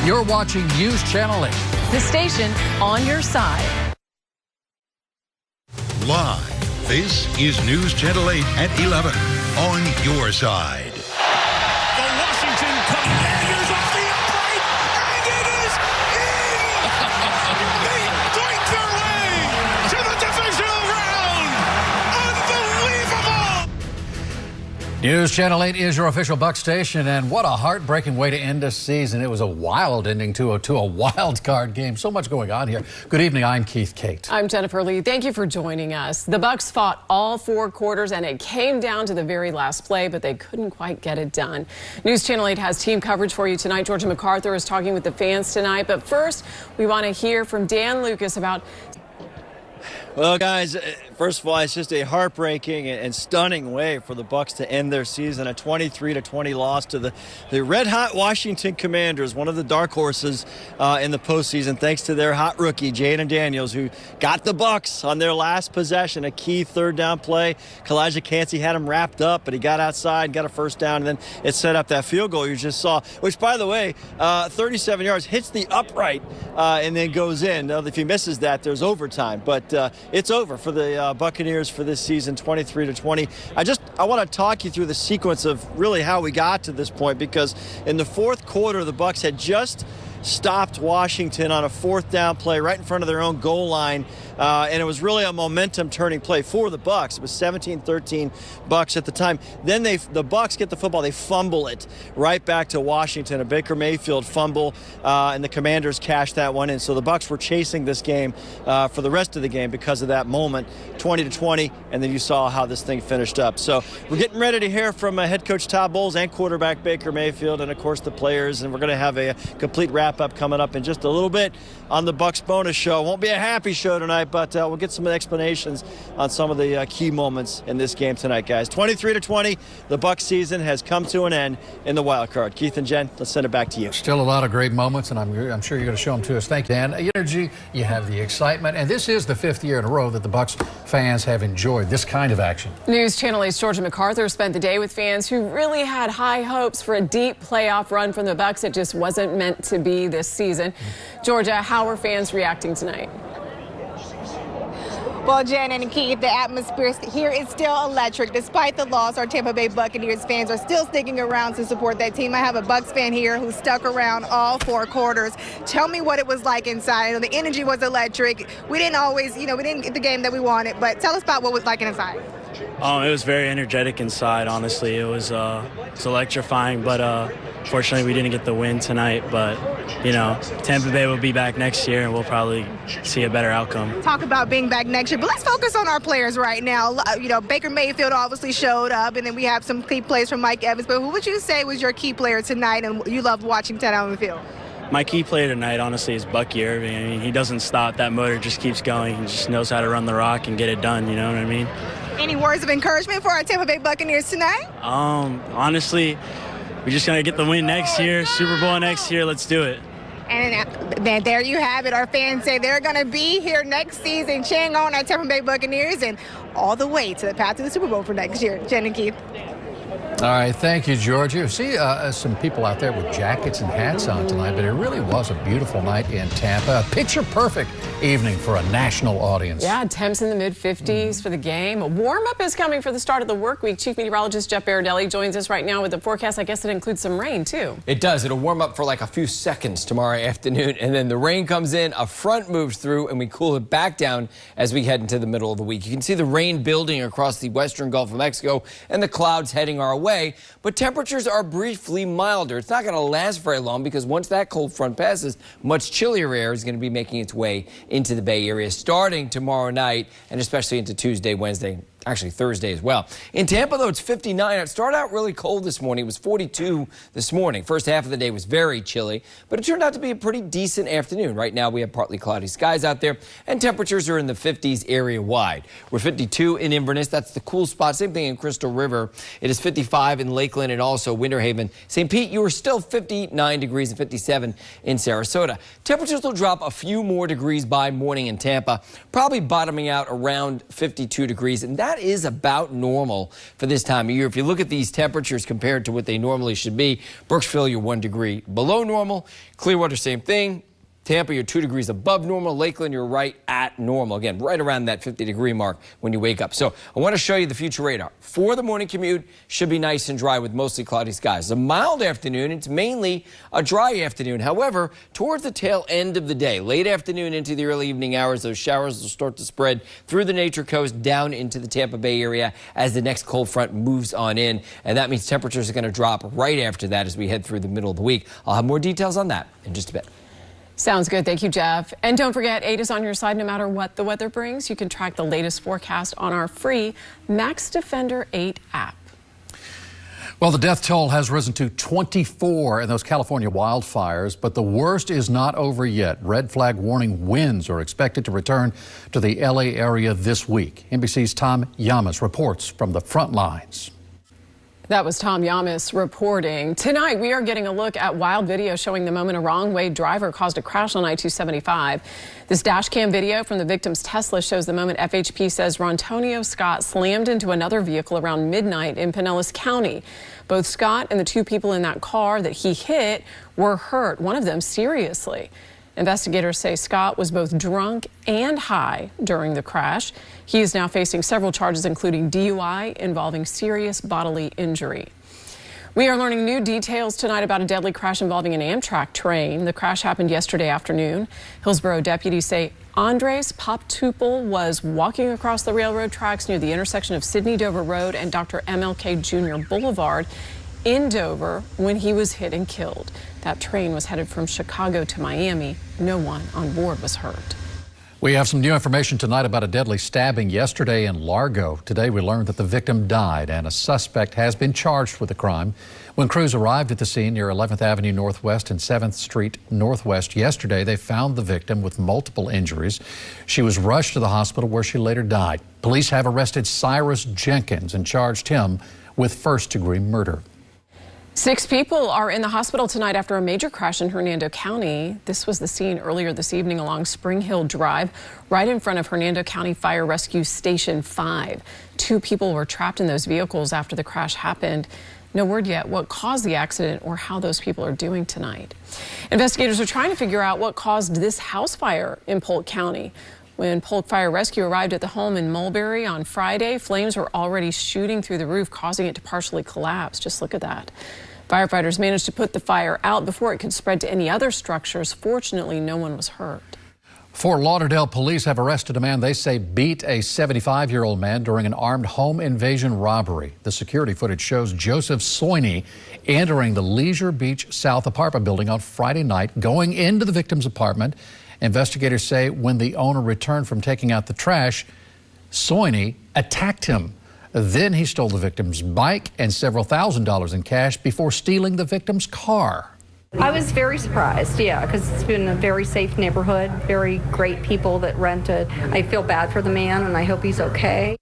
You're watching News Channel 8. The station on your side. Live, this is News Channel 8 at 11 on your side. The Washington Commanders off the upright, and it is in! They doink their way to the divisional round! Unbelievable! News Channel 8 is your official Buck station, and what a heartbreaking way to end a season. It was a wild ending to a wild card game. So much going on here. Good evening, I'm Keith Kate. I'm Jennifer Lee. Thank you for joining us. The Bucks fought all 4 quarters, and it came down to the very last play, but they couldn't quite get it done. News Channel 8 has team coverage for you tonight. Georgia MacArthur is talking with the fans tonight, but first, we want to hear from Dan Lucas about... Well, guys, first of all, it's just a heartbreaking and stunning way for the Bucks to end their season. A 23-20 loss to the red-hot Washington Commanders, one of the dark horses in the postseason, thanks to their hot rookie, Jaden Daniels, who got the Bucks on their last possession, a key third-down play. Kalijah Cansey had him wrapped up, but he got outside, got a first down, and then it set up that field goal you just saw, which, by the way, 37 yards, hits the upright and then goes in. Now, if he misses that, there's overtime, but it's over for the Buccaneers for this season, 23-20. I want to talk you through the sequence of really how we got to this point, because in the fourth quarter, the Bucks had just stopped Washington on a 4th down play right in front of their own goal line, and it was really a momentum turning play for the Bucks. It was 17-13 Bucks at the time. Then the Bucks get the football, they fumble it right back to Washington, a Baker Mayfield fumble, and the Commanders cash that one in. So the Bucks were chasing this game for the rest of the game because of that moment, 20-20, and then you saw how this thing finished up. So we're getting ready to hear from head coach Todd Bowles and quarterback Baker Mayfield, and of course the players, and we're going to have a complete wrap up coming up in just a little bit on the Bucks bonus show. Won't be a happy show tonight, but we'll get some explanations on some of the key moments in this game tonight, guys. 23-20, the Bucks season has come to an end in the wild card. Keith and Jen, let's send it back to you. Still a lot of great moments, and I'm sure you're going to show them to us. Thank you, Dan. The energy, you have the excitement, and this is the 5th year in a row that the Bucks fans have enjoyed this kind of action. News Channel 8's Georgia MacArthur spent the day with fans who really had high hopes for a deep playoff run from the Bucks. It just wasn't meant to be this season. Georgia, how are fans reacting tonight? Well, Jen and Keith, the atmosphere here is still electric. Despite the loss, our Tampa Bay Buccaneers fans are still sticking around to support that team. I have a Bucks fan here who stuck around all 4 quarters. Tell me what it was like inside. I know the energy was electric. We didn't always, we didn't get the game that we wanted, but tell us about what it was like inside. It was very energetic inside, honestly. It was electrifying, but fortunately we didn't get the win tonight. But, Tampa Bay will be back next year, and we'll probably see a better outcome. Talk about being back next year, but let's focus on our players right now. Baker Mayfield obviously showed up, and then we have some key plays from Mike Evans. But who would you say was your key player tonight, and you loved watching Ted out on the field? My key player tonight, honestly, is Bucky Irving. I mean, he doesn't stop. That motor just keeps going. He just knows how to run the rock and get it done, you know what I mean? Any words of encouragement for our Tampa Bay Buccaneers tonight? Honestly, we're just going to get the win next year, Super Bowl next year. Let's do it. And there you have it. Our fans say they're going to be here next season cheering on our Tampa Bay Buccaneers and all the way to the path to the Super Bowl for next year. Jen and Keith. All right, thank you, George. You see some people out there with jackets and hats on tonight, but it really was a beautiful night in Tampa. A picture-perfect evening for a national audience. Yeah, temps in the mid-50s for the game. A warm-up is coming for the start of the work week. Chief Meteorologist Jeff Baradelli joins us right now with the forecast. I guess it includes some rain, too. It does. It'll warm up for like a few seconds tomorrow afternoon, and then the rain comes in, a front moves through, and we cool it back down as we head into the middle of the week. You can see the rain building across the western Gulf of Mexico and the clouds heading our way, but temperatures are briefly milder. It's not going to last very long because once that cold front passes, much chillier air is going to be making its way into the Bay Area starting tomorrow night and especially into Tuesday, Wednesday, actually Thursday as well. In Tampa, though, it's 59. It started out really cold this morning. It was 42 this morning. First half of the day was very chilly, but it turned out to be a pretty decent afternoon. Right now, we have partly cloudy skies out there, and temperatures are in the 50s area-wide. We're 52 in Inverness. That's the cool spot. Same thing in Crystal River. It is 55 in Lakeland and also Winter Haven. St. Pete, you are still 59 degrees and 57 in Sarasota. Temperatures will drop a few more degrees by morning in Tampa, probably bottoming out around 52 degrees, and that that is about normal for this time of year. If you look at these temperatures compared to what they normally should be, Brooksville, you're 1 degree below normal. Clearwater, same thing. Tampa, you're 2 degrees above normal. Lakeland, you're right at normal. Again, right around that 50-degree mark when you wake up. So I want to show you the future radar. For the morning commute, should be nice and dry with mostly cloudy skies. A mild afternoon, it's mainly a dry afternoon. However, towards the tail end of the day, late afternoon into the early evening hours, those showers will start to spread through the Nature Coast down into the Tampa Bay area as the next cold front moves on in. And that means temperatures are going to drop right after that as we head through the middle of the week. I'll have more details on that in just a bit. Sounds good. Thank you, Jeff. And don't forget, 8 is on your side no matter what the weather brings. You can track the latest forecast on our free Max Defender 8 app. Well, the death toll has risen to 24 in those California wildfires, but the worst is not over yet. Red flag warning winds are expected to return to the LA area this week. NBC's Tom Yamas reports from the front lines. That was Tom Yamas reporting. Tonight, we are getting a look at wild video showing the moment a wrong-way driver caused a crash on I-275. This dash cam video from the victim's Tesla shows the moment FHP says Rontonio Scott slammed into another vehicle around midnight in Pinellas County. Both Scott and the 2 people in that car that he hit were hurt, one of them seriously. Investigators say Scott was both drunk and high during the crash. He is now facing several charges, including DUI involving serious bodily injury. We are learning new details tonight about a deadly crash involving an Amtrak train. The crash happened yesterday afternoon. Hillsborough deputies say Andres Poptupel was walking across the railroad tracks near the intersection of Sidney Dover Road and Dr. MLK Jr. Boulevard in Dover when he was hit and killed. That train was headed from Chicago to Miami. No one on board was hurt. We have some new information tonight about a deadly stabbing yesterday in Largo. Today we learned that the victim died and a suspect has been charged with the crime. When crews arrived at the scene near 11th Avenue Northwest and 7th Street Northwest yesterday, they found the victim with multiple injuries. She was rushed to the hospital where she later died. Police have arrested Cyrus Jenkins and charged him with first-degree murder. 6 people are in the hospital tonight after a major crash in Hernando County. This was the scene earlier this evening along Spring Hill Drive, right in front of Hernando County Fire Rescue Station 5. 2 people were trapped in those vehicles after the crash happened. No word yet what caused the accident or how those people are doing tonight. Investigators are trying to figure out what caused this house fire in Polk County. When Polk Fire Rescue arrived at the home in Mulberry on Friday, flames were already shooting through the roof, causing it to partially collapse. Just look at that. Firefighters managed to put the fire out before it could spread to any other structures. Fortunately, no one was hurt. Fort Lauderdale police have arrested a man they say beat a 75-year-old man during an armed home invasion robbery. The security footage shows Joseph Soini entering the Leisure Beach South apartment building on Friday night, going into the victim's apartment. Investigators say when the owner returned from taking out the trash, Soini attacked him. Then he stole the victim's bike and several $1,000s in cash before stealing the victim's car. I was very surprised, yeah, because it's been a very safe neighborhood, very great people that rented. I feel bad for the man, and I hope he's okay.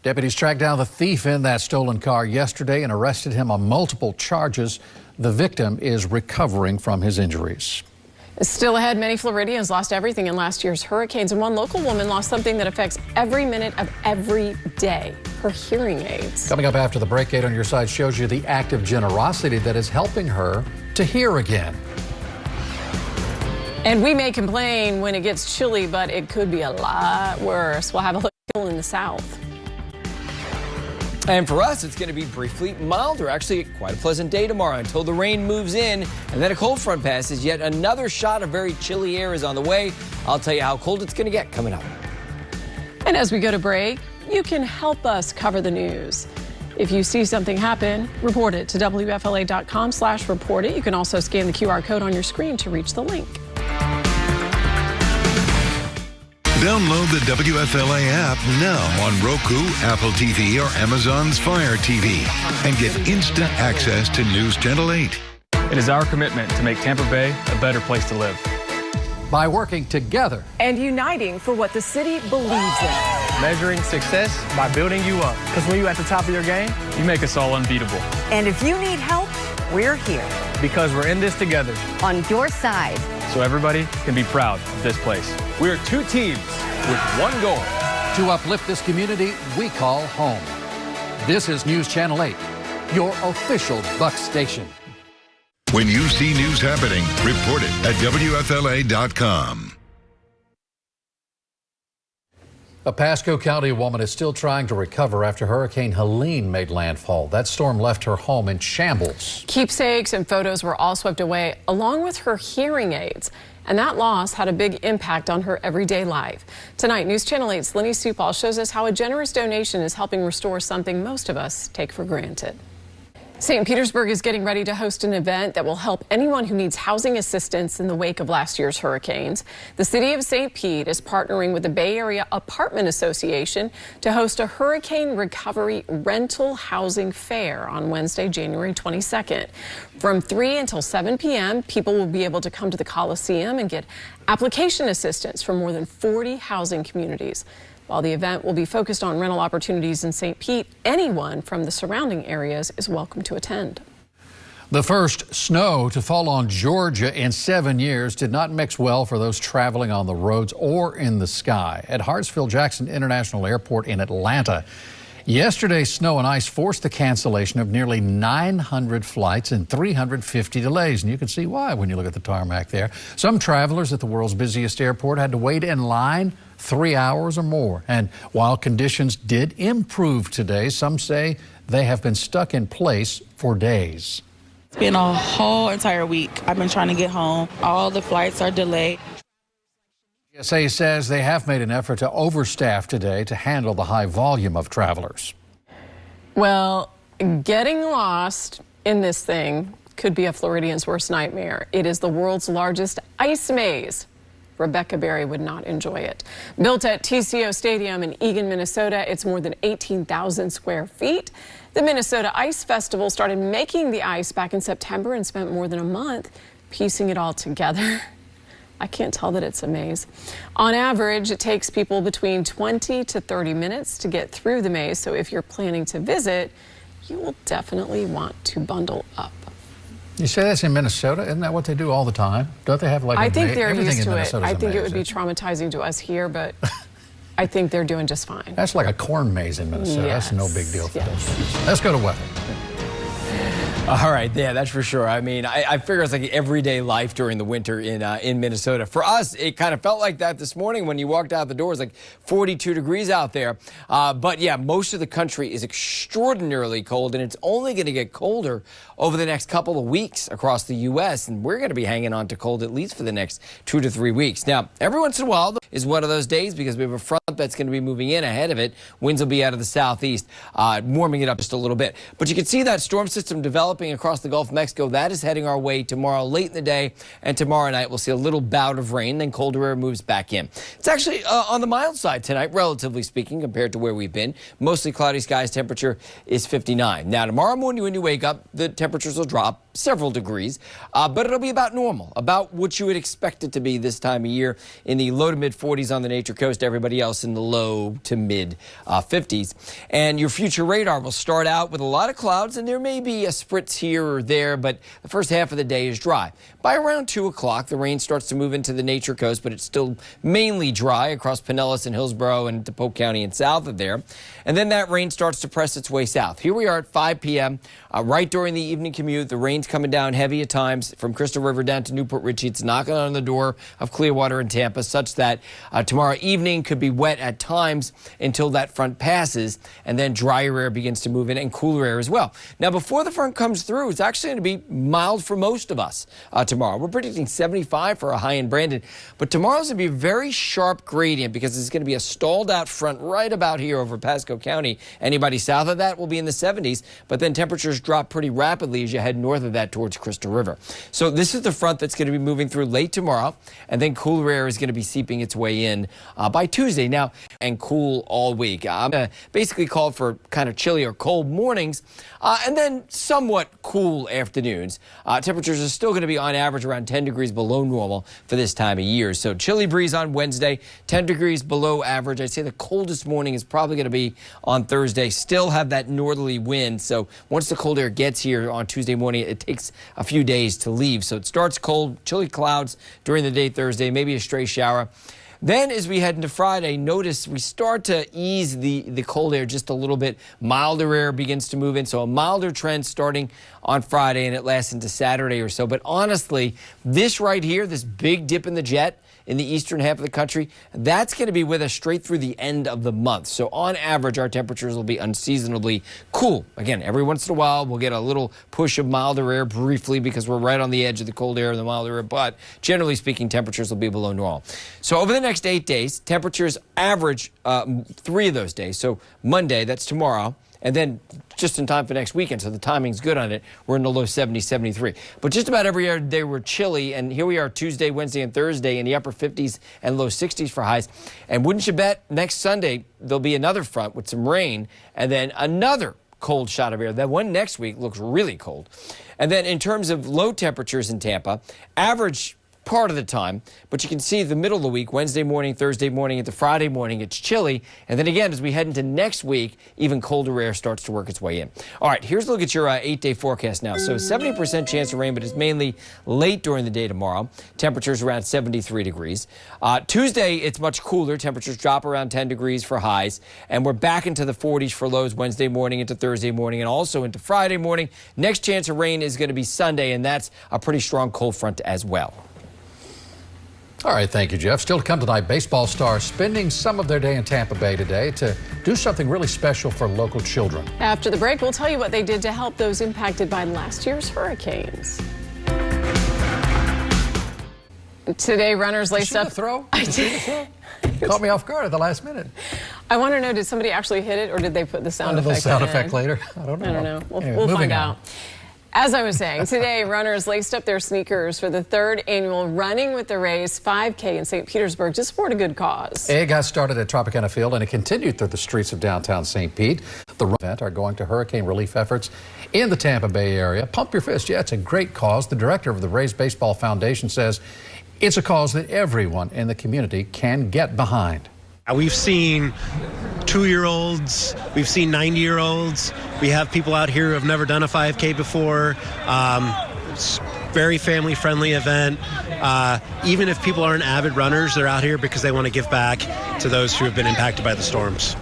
Deputies tracked down the thief in that stolen car yesterday and arrested him on multiple charges. The victim is recovering from his injuries. Still ahead, many Floridians lost everything in last year's hurricanes, and one local woman lost something that affects every minute of every day, her hearing aids. Coming up after the break, 8 on your side shows you the act of generosity that is helping her to hear again. And we may complain when it gets chilly, but it could be a lot worse. We'll have a look in the south. And for us, it's going to be briefly milder. Actually, quite a pleasant day tomorrow until the rain moves in and then a cold front passes. Yet another shot of very chilly air is on the way. I'll tell you how cold it's going to get coming up. And as we go to break, you can help us cover the news. If you see something happen, report it to WFLA.com/report it. You can also scan the QR code on your screen to reach the link. Download the WFLA app now on Roku, Apple TV, or Amazon's Fire TV and get instant access to News Channel 8. It is our commitment to make Tampa Bay a better place to live. By working together and uniting for what the city believes in. Measuring success by building you up. Because when you're at the top of your game, you make us all unbeatable. And if you need help, we're here. Because we're in this together. On your side. So everybody can be proud of this place. We are 2 teams with 1 goal. to uplift this community we call home. This is News Channel 8, your official Bucks station. When you see news happening, report it at WFLA.com. A Pasco County woman is still trying to recover after Hurricane Helene made landfall. That storm left her home in shambles. Keepsakes and photos were all swept away, along with her hearing aids. And that loss had a big impact on her everyday life. Tonight, News Channel 8's Lenny Supal shows us how a generous donation is helping restore something most of us take for granted. St. Petersburg is getting ready to host an event that will help anyone who needs housing assistance in the wake of last year's hurricanes. The city of St. Pete is partnering with the Bay Area Apartment Association to host a hurricane recovery rental housing fair on Wednesday, January 22nd. From 3 until 7 p.m., people will be able to come to the Coliseum and get application assistance from more than 40 housing communities. While the event will be focused on rental opportunities in St. Pete, anyone from the surrounding areas is welcome to attend. The first snow to fall on Georgia in 7 years did not mix well for those traveling on the roads or in the sky. At Hartsfield-Jackson International Airport in Atlanta, yesterday's snow and ice forced the cancellation of nearly 900 flights and 350 delays. And you can see why when you look at the tarmac there. Some travelers at the world's busiest airport had to wait in line 3 hours or more. And while conditions did improve today, some say they have been stuck in place for days. It's been a whole entire week. I've been trying to get home. All the flights are delayed. TSA says they have made an effort to overstaff today to handle the high volume of travelers. Well, getting lost in this thing could be a Floridian's worst nightmare. It is the world's largest ice maze. Rebecca Berry would not enjoy it. Built at TCO Stadium in Eagan, Minnesota, it's more than 18,000 square feet. The Minnesota Ice Festival started making the ice back in September and spent more than a month piecing it all together. I can't tell that it's a maze. On average, it takes people between 20 to 30 minutes to get through the maze. So if you're planning to visit, you will definitely want to bundle up. You say that's in Minnesota? Isn't that what they do all the time? Don't they have like I think they're everything used in to it. Minnesota's I think a it would be maze. traumatizing to us here, but I think they're doing just fine. That's like a corn maze in Minnesota. Yes. That's no big deal for Yes. those. Let's go to weather. All right, yeah, that's for sure. I mean, I figure it's like everyday life during the winter in Minnesota. For us, it kind of felt like that this morning when you walked out the door. It was like 42 degrees out there. But yeah, most of the country is extraordinarily cold, and it's only going to get colder over the next couple of weeks across the U.S., and we're going to be hanging on to cold at least for the next 2 to 3 weeks. Now, every once in a while is one of those days because we have a front that's going to be moving in ahead of it. Winds will be out of the southeast, warming it up just a little bit. But you can see that storm system developing across the Gulf of Mexico. That is heading our way tomorrow late in the day, and tomorrow night we'll see a little bout of rain, then colder air moves back in. It's actually on the mild side tonight, relatively speaking, compared to where we've been. Mostly cloudy skies, temperature is 59. Now, tomorrow morning when you wake up, the temperatures will drop several degrees, but it'll be about normal, about what you would expect it to be this time of year, in the low to mid 40s on the Nature Coast, everybody else in the low to mid 50s. And your future radar will start out with a lot of clouds, and there may be a spritz here or there, but the first half of the day is dry. By around 2 o'clock, the rain starts to move into the Nature Coast, but it's still mainly dry across Pinellas and Hillsborough and DePaul County and south of there. And then that rain starts to press its way south. Here we are at 5 p.m., right during the evening commute. The rain's coming down heavy at times from Crystal River down to Newport Richey. It's knocking on the door of Clearwater and Tampa, such that tomorrow evening could be wet at times until that front passes, and then drier air begins to move in and cooler air as well. Now, before the front comes through, it's actually going to be mild for most of us tomorrow. We're predicting 75 for a high in Brandon, but tomorrow's going to be a very sharp gradient because it's going to be a stalled out front right about here over Pasco County. Anybody south of that will be in the 70s, but then temperatures drop pretty rapidly as you head north of that towards Crystal River. So this is the front that's going to be moving through late tomorrow, and then cooler air is going to be seeping its way in by Tuesday. Now, and cool all week. I'm going to basically call for kind of chilly or cold mornings, and then somewhat cool afternoons. Temperatures are still going to be on average around 10 degrees below normal for this time of year. So chilly breeze on Wednesday, 10 degrees below average. I'd say the coldest morning is probably going to be on Thursday. Still have that northerly wind. So once the cold air gets here on Tuesday morning, it takes a few days to leave. So it starts cold, chilly clouds during the day Thursday, maybe a stray shower. Then as we head into Friday, notice we start to ease the cold air just a little bit. Milder air begins to move in, so a milder trend starting on Friday, and it lasts into Saturday or so. But honestly, this right here, this big dip in the jet in the eastern half of the country, that's going to be with us straight through the end of the month. So on average, our temperatures will be unseasonably cool. Again, every once in a while, we'll get a little push of milder air briefly because we're right on the edge of the cold air and the milder air, but generally speaking, temperatures will be below normal. So over the next 8 days, temperatures average 3 of those days. So Monday, that's tomorrow, and then just in time for next weekend, so the timing's good on it. We're in the low 70s, 73. But just about every day we're chilly, and here we are Tuesday, Wednesday, and Thursday in the upper 50s and low 60s for highs. And wouldn't you bet next Sunday there'll be another front with some rain, and then another cold shot of air. That one next week looks really cold. And then in terms of low temperatures in Tampa, average part of the time, but you can see the middle of the week, Wednesday morning, Thursday morning, into Friday morning, it's chilly. And then again, as we head into next week, even colder air starts to work its way in. All right, here's a look at your 8-day forecast now. So 70% chance of rain, but it's mainly late during the day tomorrow. Temperatures around 73 degrees. Tuesday, it's much cooler. Temperatures drop around 10 degrees for highs. And we're back into the 40s for lows Wednesday morning into Thursday morning and also into Friday morning. Next chance of rain is going to be Sunday, and that's a pretty strong cold front as well. All right, thank you, Jeff. Still to come tonight, baseball stars spending some of their day in Tampa Bay today to do something really special for local children. After the break, we'll tell you what they did to help those impacted by last year's hurricanes. Today, runners laced up. Throw? I did. Caught me off guard at the last minute. I want to know, did somebody actually hit it, or did they put the sound effect in? The sound effect later? I don't know. Anyway, we'll find out. As I was saying, today runners laced up their sneakers for the 3rd annual Running with the Race 5K in St. Petersburg to support a good cause. It got started at Tropicana Field and it continued through the streets of downtown St. Pete. The event are going to hurricane relief efforts in the Tampa Bay area. Pump your fist. Yeah, it's a great cause. The director of the Rays Baseball Foundation says it's a cause that everyone in the community can get behind. We've seen 2-year-olds, we've seen 90-year-olds, we have people out here who have never done a 5K before. It's very family-friendly event. Even if people aren't avid runners, they're out here because they want to give back to those who have been impacted by the storms.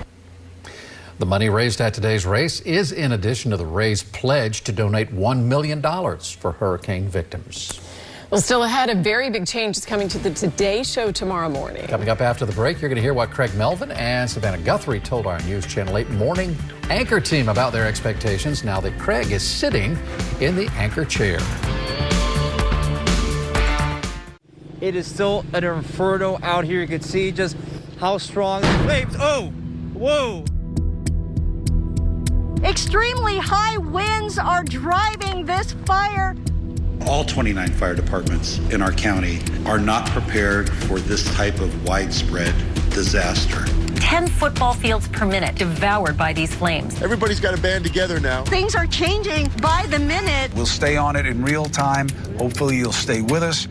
The money raised at today's race is in addition to the Rays' pledge to donate $1 million for hurricane victims. Well, still ahead, a very big change is coming to the Today Show tomorrow morning. Coming up after the break, you're going to hear what Craig Melvin and Savannah Guthrie told our News Channel 8 morning anchor team about their expectations now that Craig is sitting in the anchor chair. It is still an inferno out here. You can see just how strong the flames. Oh, whoa. Extremely high winds are driving this fire. All 29 fire departments in our county are not prepared for this type of widespread disaster. 10 football fields per minute devoured by these flames. Everybody's got to band together now. Things are changing by the minute. We'll stay on it in real time. Hopefully you'll stay with us.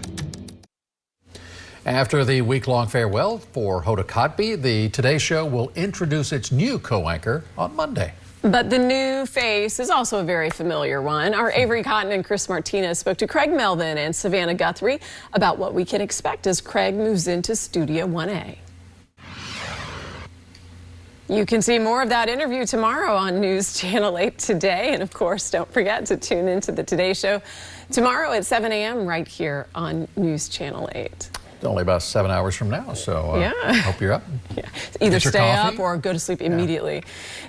After the week-long farewell for Hoda Kotb, the Today Show will introduce its new co-anchor on Monday. But the new face is also a very familiar one. Our Avery Cotton and Chris Martinez spoke to Craig Melvin and Savannah Guthrie about what we can expect as Craig moves into Studio 1A. You can see more of that interview tomorrow on News Channel 8 Today. And of course, don't forget to tune into the Today Show tomorrow at 7 a.m. right here on News Channel 8. It's only about 7 hours from now, so hope you're up. Yeah. Either stay up or go to sleep immediately.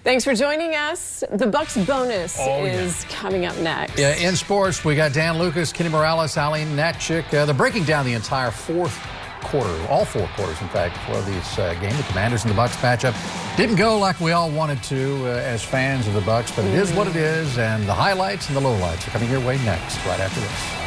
Thanks for joining us. The Bucks bonus is coming up next. Yeah, in sports, we got Dan Lucas, Kenny Morales, Eileen Natchik. They're breaking down the entire fourth quarter, all 4 quarters, in fact, for this game. The Commanders and the Bucks matchup didn't go like we all wanted to as fans of the Bucks, but it is what it is, and the highlights and the lowlights are coming your way next, right after this.